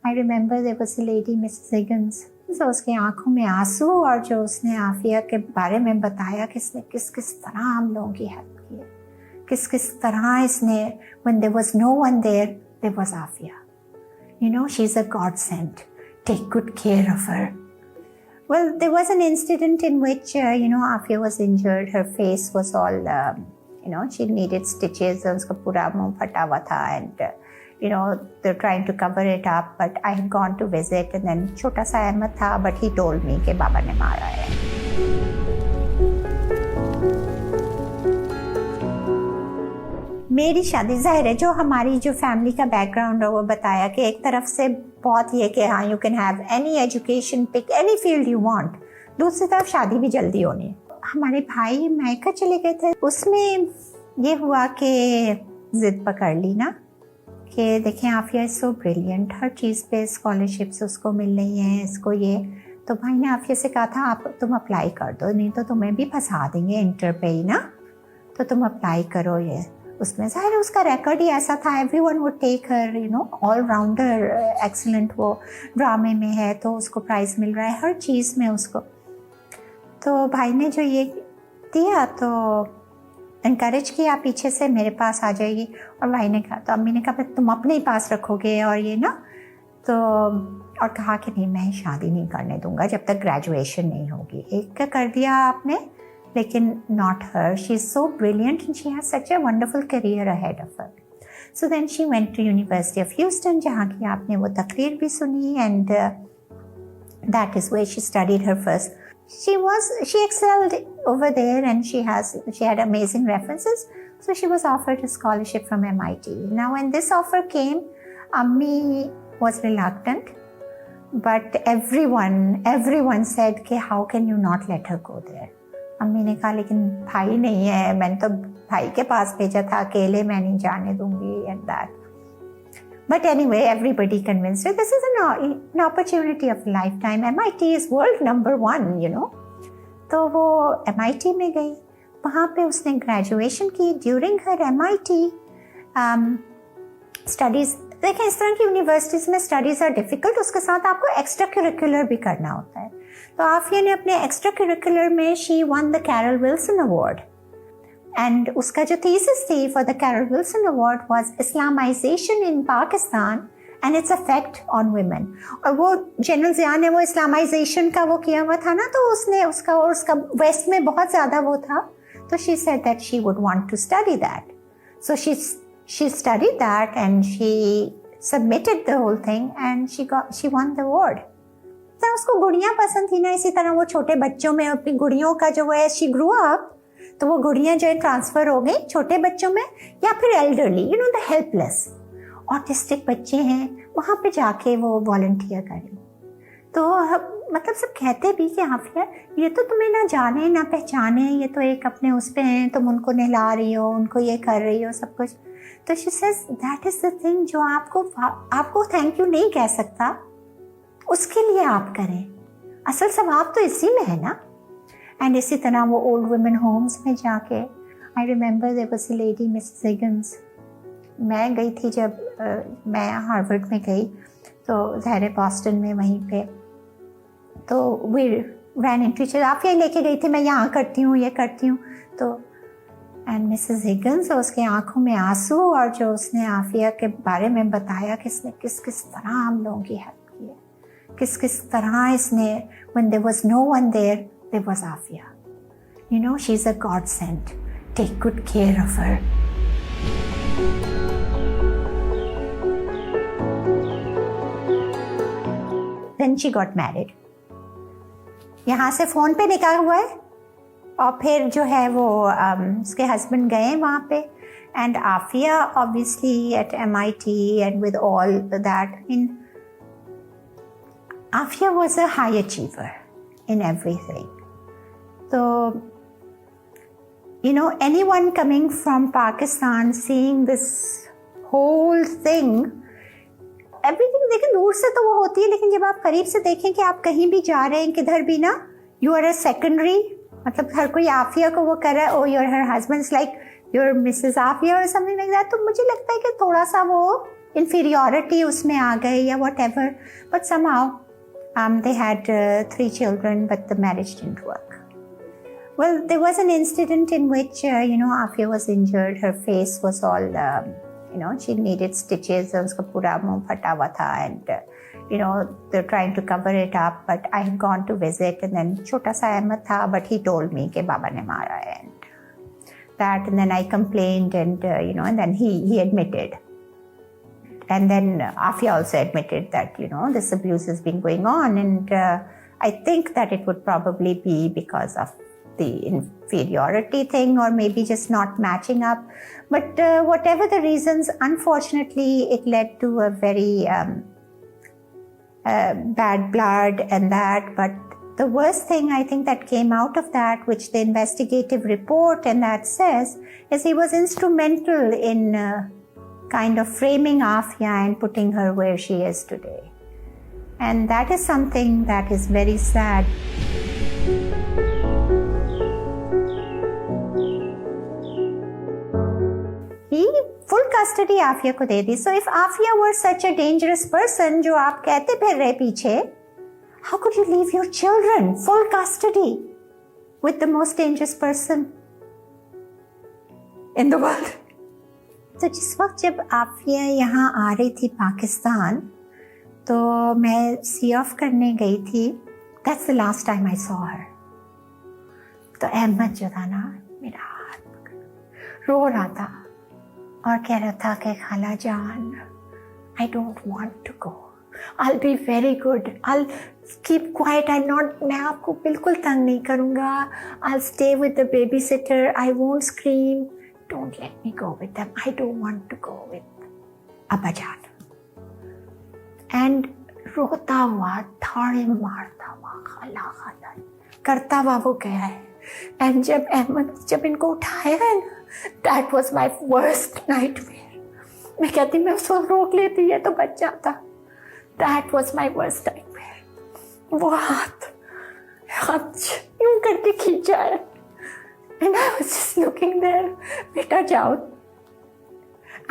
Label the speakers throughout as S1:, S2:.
S1: I remember there was a lady Mrs Higgins, तो उसकी आंखों में आंसू, और जो उसने आफिया के बारे में बताया कि इसने किस किस तरह हम लोगों की हेल्प की है, किस किस तरह इसने, when there was no one there was Afia. You know, she's a godsend. Take good care of her. Well, there was an incident in which, Afia was injured. Her face was all, she needed stitches. Uska pura muh phata hua tha, and, they're trying to cover it up. But I had gone to visit, and then chota sa Ahmed tha, but he told me कि बाबा ने मारा है. मेरी शादी, जाहिर है जो हमारी जो फैमिली का बैकग्राउंड है वो बताया कि एक तरफ से बहुत ये कि हाँ, you can have any education, pick any field you want, दूसरी तरफ शादी भी जल्दी होनी है. हमारे भाई मायका चले गए थे, उसमें ये हुआ कि जिद पकड़ ली ना कि देखें आफिया इज सो ब्रिलियंट, हर चीज़ पे स्कॉलरशिप्स उसको मिल रही हैं, इसको ये. तो भाई ने आफिया से कहा था तुम अप्लाई कर दो, नहीं तो तुम्हें भी फंसा देंगे इंटर पे ही ना, तो तुम अप्लाई करो. ये उसमें ज़ाहिर उसका रिकॉर्ड ही ऐसा था, everyone would take her, all rounder, excellent, वो ड्रामे में है तो उसको प्राइज़ मिल रहा है, हर चीज़ में उसको. तो भाई ने जो ये दिया तो इनकरेज किया पीछे से, मेरे पास आ जाएगी. और भाई ने कहा, तो अम्मी ने कहा तुम अपने ही पास रखोगे और ये ना, तो और कहा कि नहीं मैं शादी नहीं करने दूंगा जब तक ग्रेजुएशन नहीं होगी. एक का कर दिया आपने, लेकिन not her. She's so brilliant and she has such a wonderful career ahead of her. So then she went to University of Houston, जहाँ की आपने वो तकरीर भी सुनी, and that is where she studied her first. She excelled over there, and she had amazing references. So she was offered a scholarship from MIT. Now when this offer came, Ammi was reluctant, but everyone said कि how can you not let her go there? अम्मी ने कहा लेकिन भाई नहीं है, मैंने तो भाई के पास भेजा था, अकेले मैं नहीं जाने दूंगी, and that. But anyway everybody convinced her. This is an opportunity of a lifetime. MIT is world number 1, तो वो MIT में गई, वहाँ पे उसने ग्रेजुएशन की. ड्यूरिंग हर MIT स्टडीज़, देखें इस तरह की यूनिवर्सिटीज़ में स्टडीज़ आर डिफ़िकल्ट, उसके साथ आपको एक्स्ट्रा करिकुलर भी करना होता है. तो आफिया ने अपने एक्स्ट्रा करिकुलर में she won the Carol Wilson award, and उसका जो थीसिस थी for the Carol Wilson award was Islamization in Pakistan and its effect on women. और वो जनरल ज़िया ने वो इस्लामाइजेशन का वो किया हुआ था ना, तो उसने उसका वेस्ट में बहुत ज़्यादा वो था, तो she said that she would want to study that. So she studied that and she submitted the whole thing and she won the award. तो उसको गुड़ियाँ पसंद थी ना, इसी तरह वो छोटे बच्चों में अपनी गुड़ियों का जो है she grew up, तो वो गुड़ियाँ जो है ट्रांसफ़र हो गई छोटे बच्चों में, या फिर एल्डरली, द हेल्पलेस ऑटिस्टिक बच्चे हैं, वहाँ पे जाके वो वॉलंटियर करें. तो मतलब सब कहते भी कि आफिया ये तो तुम्हें ना जाने ना पहचाने, ये तो एक अपने उस पे हैं, तुम उनको नहला रही हो, उनको ये कर रही हो सब कुछ. तो she says that is the thing जो आपको थैंक यू नहीं कह सकता, उसके लिए आप करें, असल सवाब तो इसी में है ना. एंड इसी तरह वो ओल्ड वुमेन होम्स में जाके, I remember there was a lady Mrs Higgins, मैं गई थी जब मैं हार्वर्ड में गई, तो ज़ाहिर बॉस्टन में वहीं पे, तो we ran into each other. Aafia लेके गई थी, मैं यहाँ करती हूँ ये करती हूँ, तो एंड मिसेस हिगन्स, उसके आंखों में आंसू, और जो उसने आफिया के बारे में बताया कि इसने किस किस तरह हम लोगों की हेल्प की है, किस किस तरह इसने, when there was no one there was Afia. She's a godsend. Take good care of her. Then she got married. यहाँ से फ़ोन पे निकाह हुआ है, और फिर जो है वो उसके हस्बैंड गए वहाँ पे, and Aafia obviously at MIT and with all that, Aafia was a high achiever in everything. तो anyone coming from Pakistan seeing this whole thing, everything देखें दूर से तो वो होती है, लेकिन जब आप करीब से देखें कि आप कहीं भी जा रहे हैं किधर भी ना, यू आर अ सेकेंडरी, मतलब हर कोई आफिया को वो कर रहा है, oh your her husband is like your Mrs Afia और समथिंग लाइक दैट. तो मुझे लगता है कि थोड़ा सा वो inferiority उसमें आ गए या whatever, but somehow they had 3 children, but the marriage didn't work. Well, there was an incident in which Afia was injured. Her face was all she needed stitches, उसका पूरा मुंह फटा हुआ था, and they're trying to cover it up, but I had gone to visit, and then छोटा सा अहमद था, but he told me कि बाबा ने मारा है, and then I complained, and and then he admitted, and then Afia also admitted that this abuse has been going on, and I think that it would probably be because of the inferiority thing, or maybe just not matching up, but whatever the reasons, unfortunately it led to a very bad blood and that. But the worst thing I think that came out of that, which the investigative report and that says, is he was instrumental in kind of framing Afia and putting her where she is today, and that is something that is very sad. He full custody Afia को दे दी. So if Afia were such a dangerous person जो आप कहते फिर रहे पीछे, how could you leave your children full custody with the most dangerous person in the world? तो जिस वक्त जब Afia यहाँ आ रही थी पाकिस्तान, तो मैं सी ऑफ करने गई थी. That's the last time I saw her. तो अहमद जो था ना, मेरा हाथ पकड़ रो रहा था और कह रहा था कि खाला जान, I don't want to go. I'll be very good. I'll keep quiet. मैं आपको बिल्कुल तंग नहीं करूँगा. I'll stay with the babysitter. I won't scream. Don't let me go with them. I don't want to go with Abba Jaan. And रोता हुआ, थाड़े मारता हुआ, खाला खाला करता हुआ वो गया है. And जब इनको उठाया है ना, that was my worst nightmare. मैं कहती मैं उसको रोक लेती है तो बच जाता. That was my worst nightmare. वो हाथ यूं करके खींचा है, and I was just looking there. बेटा जाओ.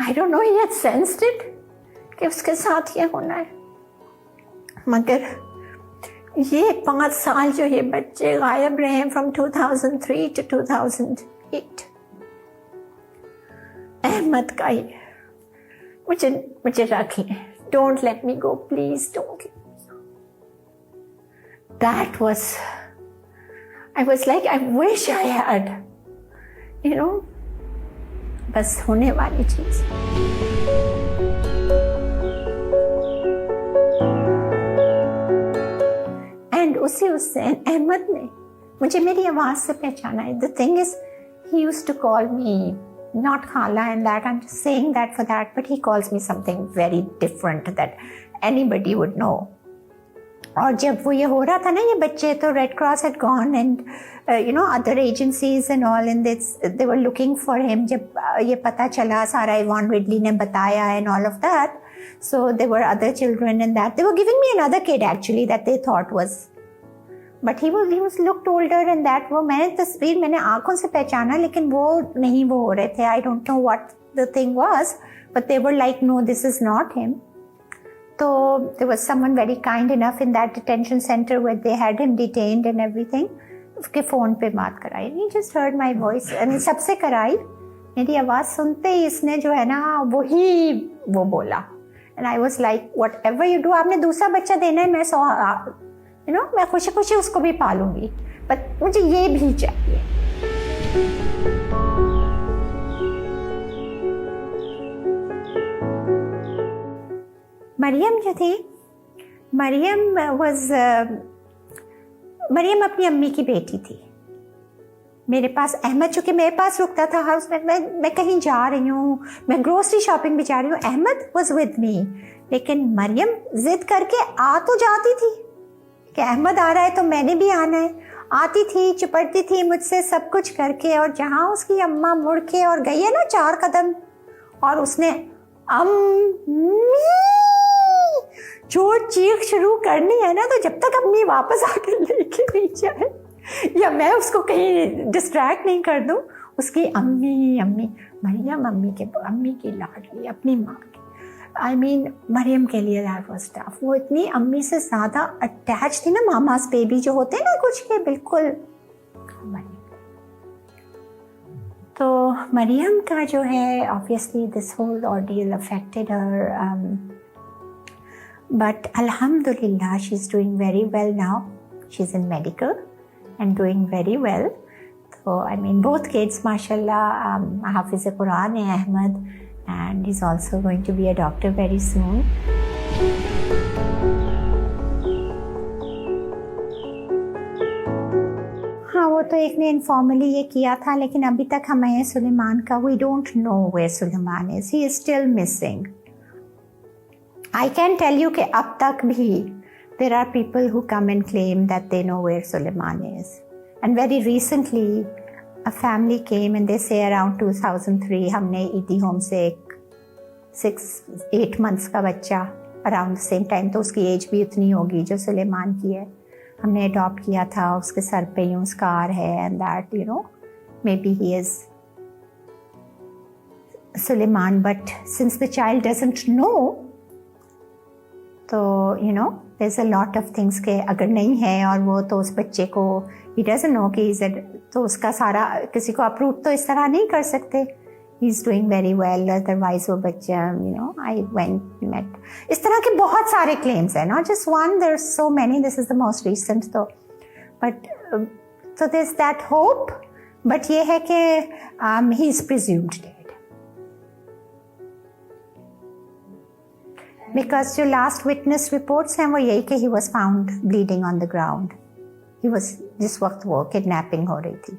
S1: I don't know, he had sensed it कि उसके साथ ये होना है. मगर ये 5 साल जो ये बच्चे गायब रहे from 2003 to 2008, अहमद का ही मुझे रख ले. Don't let me go, please don't let me go. That was, I was like, I wish I had, बस होने वाली चीज. And उस दिन अहमद ने मुझे मेरी आवाज से पहचाना है. The thing is, he used to call me not Khala and that. I'm just saying that for that, but he calls me something very different that anybody would know. और जब वो ये हो रहा था ना ये बच्चे, तो Red Cross had gone and other agencies and all, and they were looking for him. जब ये पता चला, सारा इवान रिडली ने बताया and all of that, so there were other children and that. They were giving me another kid actually that they thought was, but he was looked older and that. वो मैंने तस्वीर मैंने आंखों से पहचाना, लेकिन वो नहीं वो हो रहे थे. I don't know what the thing was, but they were like, no, this is not him. So there was someone very kind enough in that detention center where they had him detained and everything. उसके phone पे बात कराई. He just heard my voice and सबसे कराई. मेरी आवाज सुनते ही इसने जो है ना वो बोला. And I was like, whatever you do, आपने दूसरा बच्चा देना है, मैं मैं खुशी खुशी उसको भी पालूंगी, बट मुझे ये भी चाहिए. मरियम जो थी, मरियम अपनी अम्मी की बेटी थी. मेरे पास अहमद चूंकि मेरे पास रुकता था हाउस में, मैं कहीं जा रही हूँ, मैं ग्रोसरी शॉपिंग भी जा रही हूँ, अहमद वाज विद मी. लेकिन मरियम जिद करके आ तो जाती थी कि अहमद आ रहा है तो मैंने भी आना है. आती थी, चिपटती थी मुझसे सब कुछ करके, और जहाँ उसकी अम्मा मुड़ के और गई है ना 4 कदम, और उसने अम्मी जो चीख शुरू करनी है ना, तो जब तक अम्मी वापस आकर लेके नहीं जाए या मैं उसको कहीं डिस्ट्रैक्ट नहीं कर दूं, उसकी अम्मी मरियम अम्मी की लाडली अपनी माँ की. आई मीन मरियम के लिए दैट वाज टफ। वो इतनी अम्मी से ज़्यादा अटैच थी ना, मामास बेबी जो होते हैं ना कुछ के, बिल्कुल। तो मरियम का जो है obviously this whole ordeal affected her, but अल्हम्दुलिल्लाह she is doing very well now. She is in medical and doing very well. So I mean both kids mashallah, Hafiz Quran hai Ahmed, and he's also going to be a doctor very soon. हाँ, वो तो एक ने informally ये किया था, लेकिन अभी तक हमें सुलेमान का we don't know where Suleiman is. He is still missing. I can tell you कि अब तक भी there are people who come and claim that they know where Suleiman is. And very recently, a family came and they say around 2003, हमने ईदी home से एक 6-8 months का बच्चा around the same time, तो उसकी एज भी उतनी होगी जो सुलेमान की है, हमने अडॉप्ट किया था। उसके सर पे यूं स्कार है and that, you know, maybe he is Suleiman. But since the child doesn't know, तो you know there's a lot of things के अगर नहीं है और वो तो उस बच्चे को he doesn't know कि तो उसका सारा किसी को अप्रूव तो इस तरह नहीं कर सकते। He's doing very well, otherwise वो बच्चा, you know, I went met, इस तरह के बहुत सारे claims हैं, not just one, there's so many, this is the most recent तो, but so there's that hope, but ये है कि he is presumed dead. Because जो last witness reports हैं वो यही कि he was found bleeding on the ground. He was जिस वक्त वो kidnapping हो रही थी।